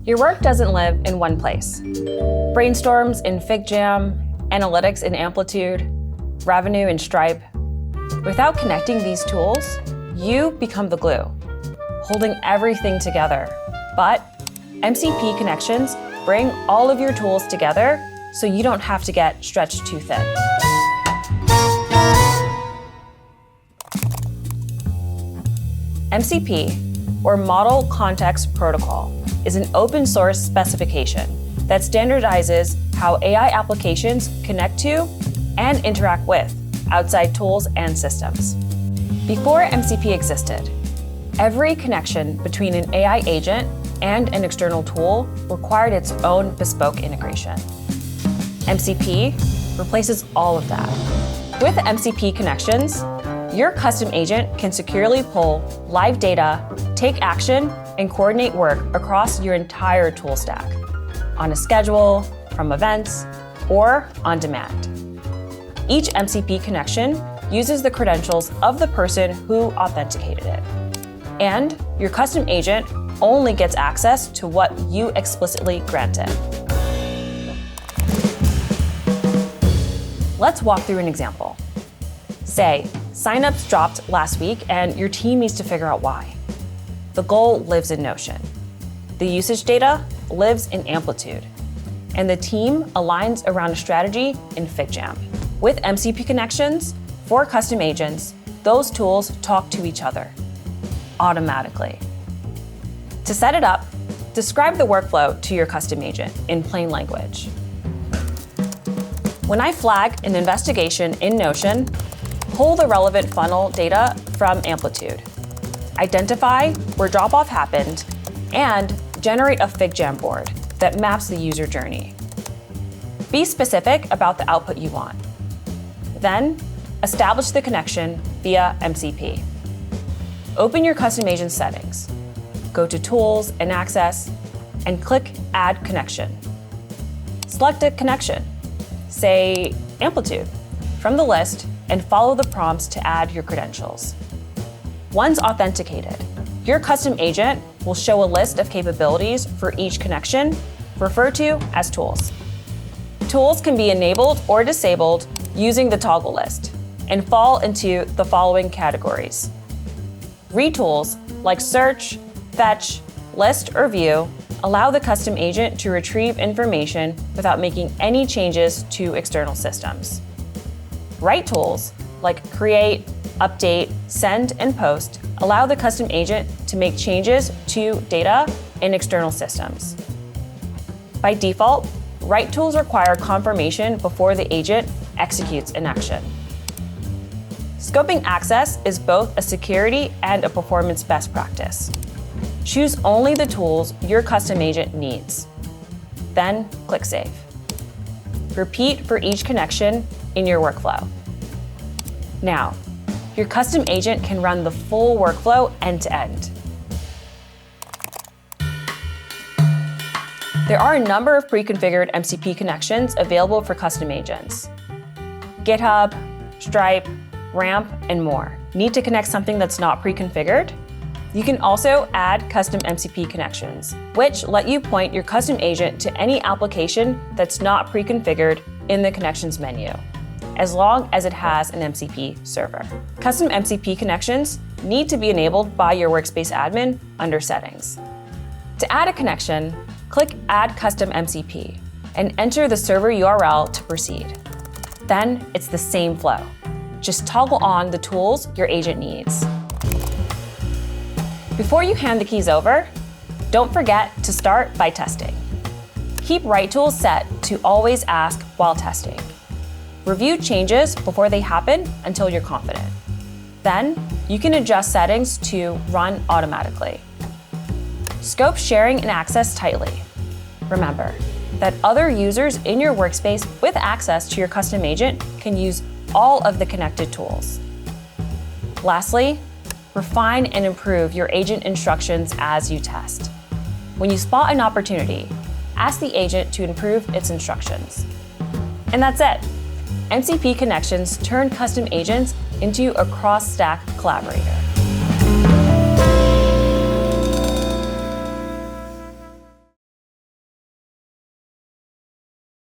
Your work doesn't live in one place. Brainstorms in FigJam, analytics in Amplitude, revenue in Stripe. Without connecting these tools, you become the glue, holding everything together. But MCP connections bring all of your tools together so you don't have to get stretched too thin. MCP, or Model Context Protocol, is an open source specification that standardizes how AI applications connect to and interact with outside tools and systems. Before MCP existed, every connection between an AI agent and an external tool required its own bespoke integration. MCP replaces all of that. With MCP connections, your custom agent can securely pull live data, take action, and coordinate work across your entire tool stack, on a schedule, from events, or on demand. Each MCP connection uses the credentials of the person who authenticated it. And your custom agent only gets access to what you explicitly grant it. Let's walk through an example. Say, signups dropped last week and your team needs to figure out why. The goal lives in Notion. The usage data lives in Amplitude. And the team aligns around a strategy in FigJam. With MCP connections, for custom agents, those tools talk to each other automatically. To set it up, describe the workflow to your custom agent in plain language. When I flag an investigation in Notion, pull the relevant funnel data from Amplitude, identify where drop-off happened, and generate a FigJam board that maps the user journey. Be specific about the output you want. Then, establish the connection via MCP. Open your custom agent settings. Go to Tools and Access, and click Add Connection. Select a connection, say Amplitude, from the list, and follow the prompts to add your credentials. Once authenticated, your custom agent will show a list of capabilities for each connection, referred to as tools. Tools can be enabled or disabled using the toggle list and fall into the following categories. Read tools like search, fetch, list, or view allow the custom agent to retrieve information without making any changes to external systems. Write tools like create, update, send, and post allow the custom agent to make changes to data in external systems. By default, write tools require confirmation before the agent executes an action. Scoping access is both a security and a performance best practice. Choose only the tools your custom agent needs. Then click Save. Repeat for each connection in your workflow. Now, your custom agent can run the full workflow end-to-end. There are a number of pre-configured MCP connections available for custom agents. Github, Stripe, Ramp, and more. Need to connect something that's not pre-configured? You can also add custom MCP connections, which let you point your custom agent to any application that's not pre-configured in the connections menu, as long as it has an MCP server. Custom MCP connections need to be enabled by your workspace admin under Settings. To add a connection, click Add Custom MCP and enter the server URL to proceed. Then it's the same flow. Just toggle on the tools your agent needs. Before you hand the keys over, don't forget to start by testing. Keep write tools set to always ask while testing. Review changes before they happen until you're confident. Then, you can adjust settings to run automatically. Scope sharing and access tightly. Remember that other users in your workspace with access to your custom agent can use all of the connected tools. Lastly, refine and improve your agent instructions as you test. When you spot an opportunity, ask the agent to improve its instructions. And that's it. MCP connections turn custom agents into a cross-stack collaborator.